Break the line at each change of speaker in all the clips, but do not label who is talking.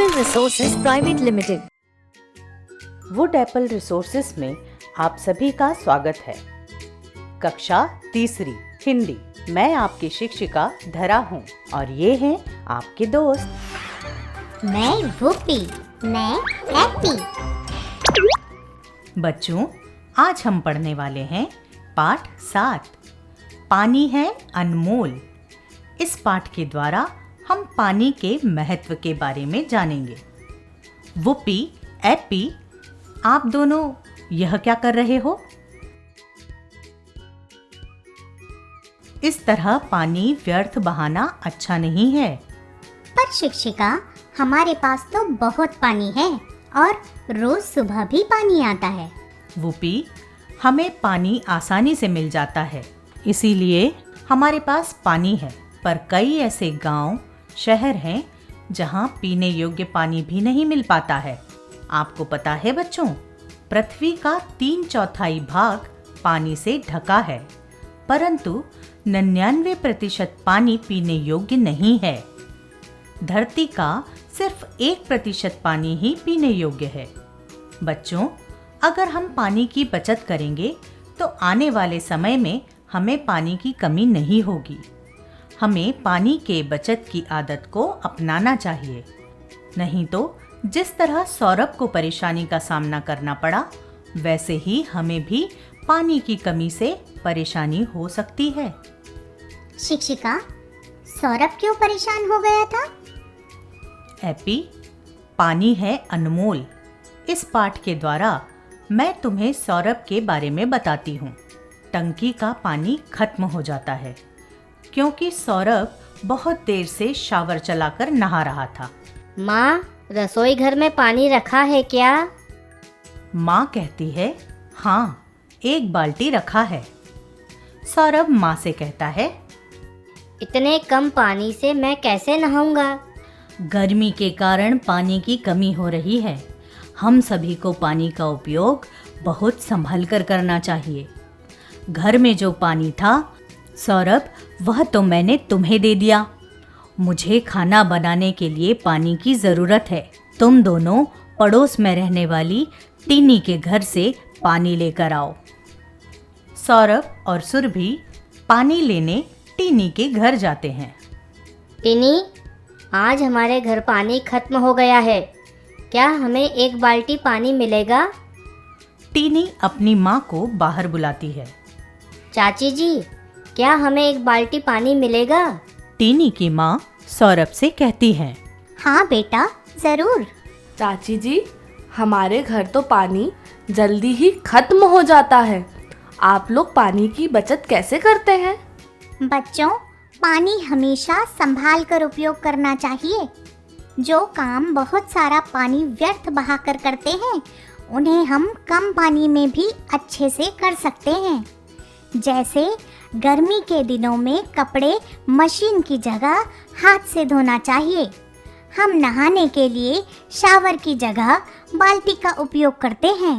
Apple resources private limited.
Wood apple resources में आप सभी का स्वागत है। कक्षा तीसरी हिंदी। मैं आपकी शिक्षिका धरा हूँ और ये हैं आपके दोस्त।
मैं वुपी। मैं एप्पी।
बच्चों, आज हम पढ़ने वाले हैं पाठ 7, पानी है अनमोल। इस पाठ के द्वारा हम पानी के महत्व के बारे में जानेंगे। वुपी, एप्पी, आप दोनों यह क्या कर रहे हो? इस तरह पानी व्यर्थ बहाना अच्छा नहीं है।
पर शिक्षिका, हमारे पास तो बहुत पानी है और रोज सुबह भी पानी आता है।
वुपी, हमें पानी आसानी से मिल जाता है, इसीलिए हमारे पास पानी है। पर कई ऐसे गांव, शहर हैं जहां पीने योग्य पानी भी नहीं मिल पाता है। आपको पता है बच्चों, पृथ्वी का 3/4 भाग पानी से ढका है, परंतु 99% पानी पीने योग्य नहीं है। धरती का सिर्फ 1% पानी ही पीने योग्य है। बच्चों, अगर हम पानी की बचत करेंगे तो आने वाले समय में हमें पानी की कमी नहीं होगी। हमें पानी के बचत की आदत को अपनाना चाहिए, नहीं तो जिस तरह सौरभ को परेशानी का सामना करना पड़ा, वैसे ही हमें भी पानी की कमी से परेशानी हो सकती है।
शिक्षिका, सौरभ क्यों परेशान हो गया था?
एप्पी, पानी है अनमोल। इस पाठ के द्वारा मैं तुम्हें सौरभ के बारे में बताती हूँ। टंकी का पानी खत्म हो जाता है क्योंकि सौरभ बहुत देर से शावर चलाकर नहा रहा था।
माँ, रसोई घर में पानी रखा है क्या?
माँ कहती है, हाँ, 1 बाल्टी रखा है। सौरभ माँ से कहता है,
इतने कम पानी से मैं कैसे नहाऊंगा?
गर्मी के कारण पानी की कमी हो रही है। हम सभी को पानी का उपयोग बहुत संभल कर करना चाहिए। घर में जो पानी था सौरभ, वह तो मैंने तुम्हें दे दिया। मुझे खाना बनाने के लिए पानी की ज़रूरत है। तुम दोनों पड़ोस में रहने वाली टीनी के घर से पानी लेकर आओ। सौरभ और सुरभि पानी लेने टीनी के घर जाते हैं।
टिनी, आज हमारे घर पानी खत्म हो गया है। क्या हमें 1 बाल्टी पानी मिलेगा?
टीनी अपनी माँ को बाहर बुलाती है।
चाची जी, क्या हमें 1 बाल्टी पानी मिलेगा?
टीनी की माँ सौरभ से कहती है,
हाँ बेटा, जरूर।
चाची जी, हमारे घर तो पानी जल्दी ही खत्म हो जाता है। आप लोग पानी की बचत कैसे करते हैं?
बच्चों, पानी हमेशा संभाल कर उपयोग करना चाहिए। जो काम बहुत सारा पानी व्यर्थ बहाकर करते हैं, उन्हें हम कम पानी में भी अच्छे से कर सकते हैं। जैसे गर्मी के दिनों में कपड़े मशीन की जगह हाथ से धोना चाहिए। हम नहाने के लिए शावर की जगह बाल्टी का उपयोग करते हैं।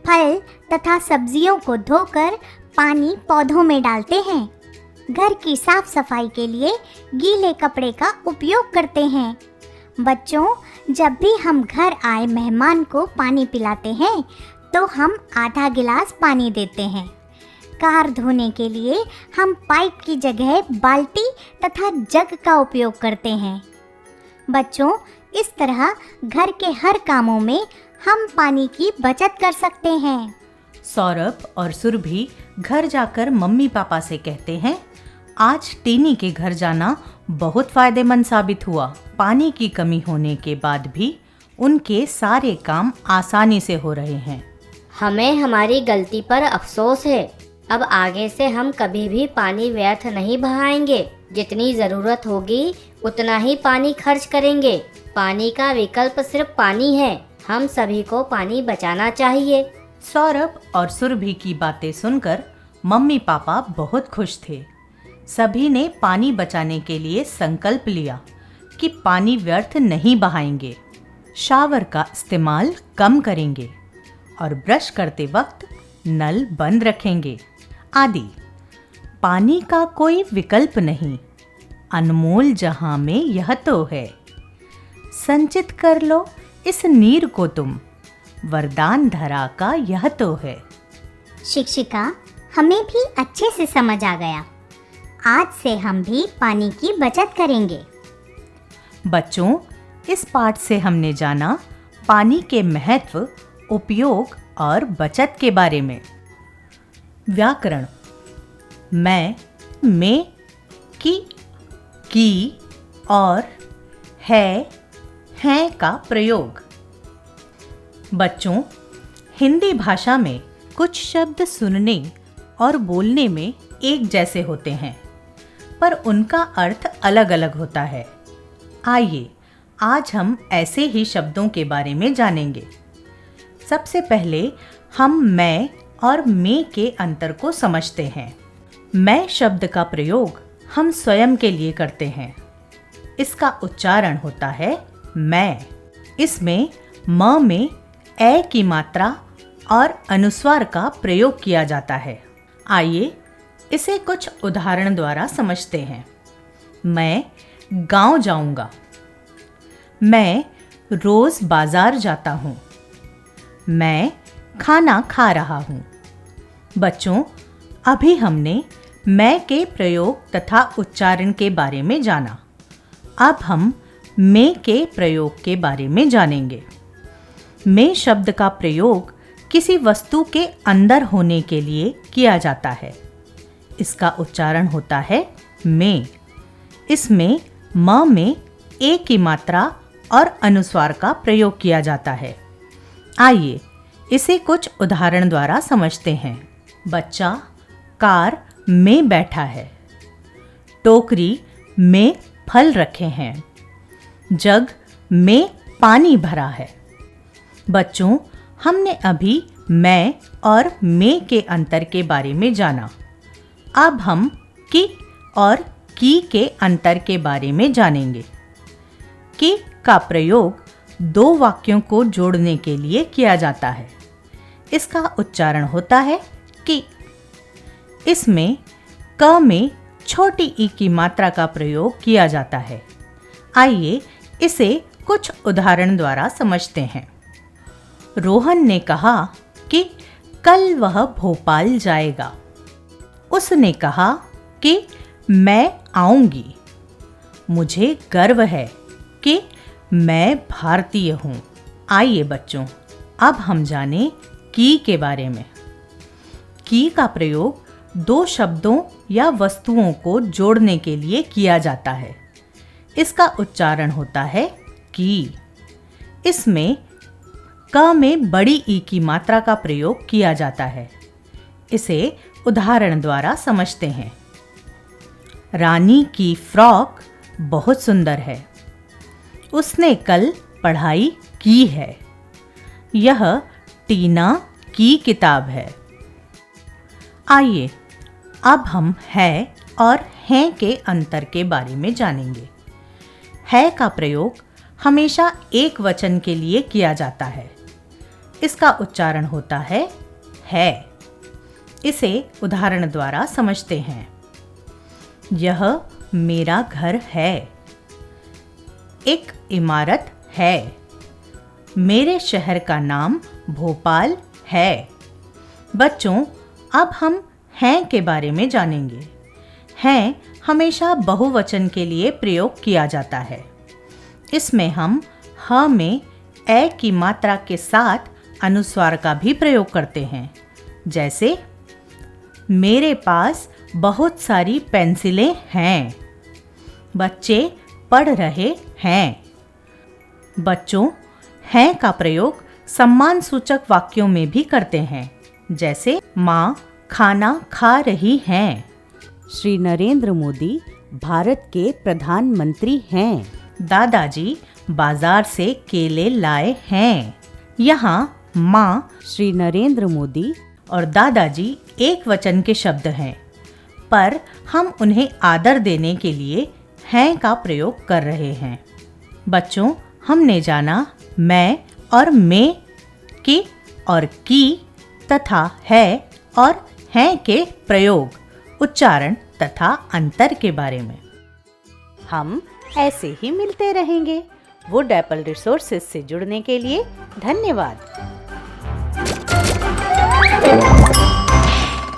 फल तथा सब्जियों को धोकर पानी पौधों में डालते हैं। घर की साफ सफाई के लिए गीले कपड़े का उपयोग करते हैं। बच्चों, जब भी हम घर आए मेहमान को पानी पिलाते हैं तो हम आधा गिलास पानी देते हैं। कार धोने के लिए हम पाइप की जगह बाल्टी तथा जग का उपयोग करते हैं। बच्चों, इस तरह घर के हर कामों में हम पानी की बचत कर सकते हैं।
सौरभ और सुरभि घर जाकर मम्मी पापा से कहते हैं, आज टीनी के घर जाना बहुत फायदेमंद साबित हुआ। पानी की कमी होने के बाद भी उनके सारे काम आसानी से हो रहे हैं।
हमें हमारी गलती पर अफसोस है। अब आगे से हम कभी भी पानी व्यर्थ नहीं बहाएंगे। जितनी ज़रूरत होगी उतना ही पानी खर्च करेंगे। पानी का विकल्प सिर्फ पानी है। हम सभी को पानी बचाना चाहिए।
सौरभ और सुरभि की बातें सुनकर मम्मी पापा बहुत खुश थे। सभी ने पानी बचाने के लिए संकल्प लिया कि पानी व्यर्थ नहीं बहाएंगे, शावर का इस्तेमाल कम करेंगे और ब्रश करते वक्त नल बंद रखेंगे आदि। पानी का कोई विकल्प नहीं, अनमोल जहां में यह तो है। संचित कर लो इस नीर को तुम, वरदान धरा का यह तो है।
शिक्षिका, हमें भी अच्छे से समझ आ गया। आज से हम भी पानी की बचत करेंगे।
बच्चों, इस पाठ से हमने जाना पानी के महत्व, उपयोग और बचत के बारे में। व्याकरण। मैं, में, की और है, हैं का प्रयोग। बच्चों, हिंदी भाषा में कुछ शब्द सुनने और बोलने में एक जैसे होते हैं, पर उनका अर्थ अलग अलग होता है। आइए आज हम ऐसे ही शब्दों के बारे में जानेंगे। सबसे पहले हम मैं और में के अंतर को समझते हैं। मैं शब्द का प्रयोग हम स्वयं के लिए करते हैं। इसका उच्चारण होता है मैं। इसमें म में ए की मात्रा और अनुस्वार का प्रयोग किया जाता है। आइए इसे कुछ उदाहरण द्वारा समझते हैं। मैं गांव जाऊंगा। मैं रोज बाजार जाता हूँ। मैं खाना खा रहा हूँ। बच्चों, अभी हमने मैं के प्रयोग तथा उच्चारण के बारे में जाना। अब हम में के प्रयोग के बारे में जानेंगे। में शब्द का प्रयोग किसी वस्तु के अंदर होने के लिए किया जाता है। इसका उच्चारण होता है में। इसमें म में ए की मात्रा और अनुस्वार का प्रयोग किया जाता है। आइए इसे कुछ उदाहरण द्वारा समझते हैं। बच्चा कार में बैठा है। टोकरी में फल रखे हैं। जग में पानी भरा है। बच्चों, हमने अभी मैं और में के अंतर के बारे में जाना। अब हम की और की के अंतर के बारे में जानेंगे। की का प्रयोग दो वाक्यों को जोड़ने के लिए किया जाता है। इसका उच्चारण होता है कि। इसमें क में छोटी ई की मात्रा का प्रयोग किया जाता है। आइए इसे कुछ उदाहरण द्वारा समझते हैं। रोहन ने कहा कि कल वह भोपाल जाएगा। उसने कहा कि मैं आऊंगी। मुझे गर्व है कि मैं भारतीय हूँ। आइए बच्चों, अब हम जानें की के बारे में। की का प्रयोग दो शब्दों या वस्तुओं को जोड़ने के लिए किया जाता है। इसका उच्चारण होता है की। इसमें क में बड़ी ई की मात्रा का प्रयोग किया जाता है। इसे उदाहरण द्वारा समझते हैं। रानी की फ्रॉक बहुत सुंदर है। उसने कल पढ़ाई की है। यह टीना की किताब है। आइए अब हम है और हैं के अंतर के बारे में जानेंगे। है का प्रयोग हमेशा एक वचन के लिए किया जाता है। इसका उच्चारण होता है। इसे उदाहरण द्वारा समझते हैं। यह मेरा घर है। एक इमारत है। मेरे शहर का नाम भोपाल है। बच्चों, अब हम हैं के बारे में जानेंगे। हैं हमेशा बहुवचन के लिए प्रयोग किया जाता है। इसमें हम ह में ए की मात्रा के साथ अनुस्वार का भी प्रयोग करते हैं। जैसे मेरे पास बहुत सारी पेंसिलें हैं। बच्चे पढ़ रहे हैं। बच्चों, हैं का प्रयोग सम्मान सूचक वाक्यों में भी करते हैं। जैसे माँ खाना खा रही हैं।
श्री नरेंद्र मोदी भारत के प्रधानमंत्री हैं।
दादाजी बाजार से केले लाए हैं। यहाँ माँ
श्री नरेंद्र मोदी
और दादाजी एक वचन के शब्द हैं, पर हम उन्हें आदर देने के लिए हैं का प्रयोग कर रहे हैं। बच्चों, हमने जाना मैं और में, की और की तथा है और हैं के प्रयोग, उच्चारण तथा अंतर के बारे में।
हम ऐसे ही मिलते रहेंगे
वुड एप्पल रिसोर्सेज से जुड़ने के लिए धन्यवाद।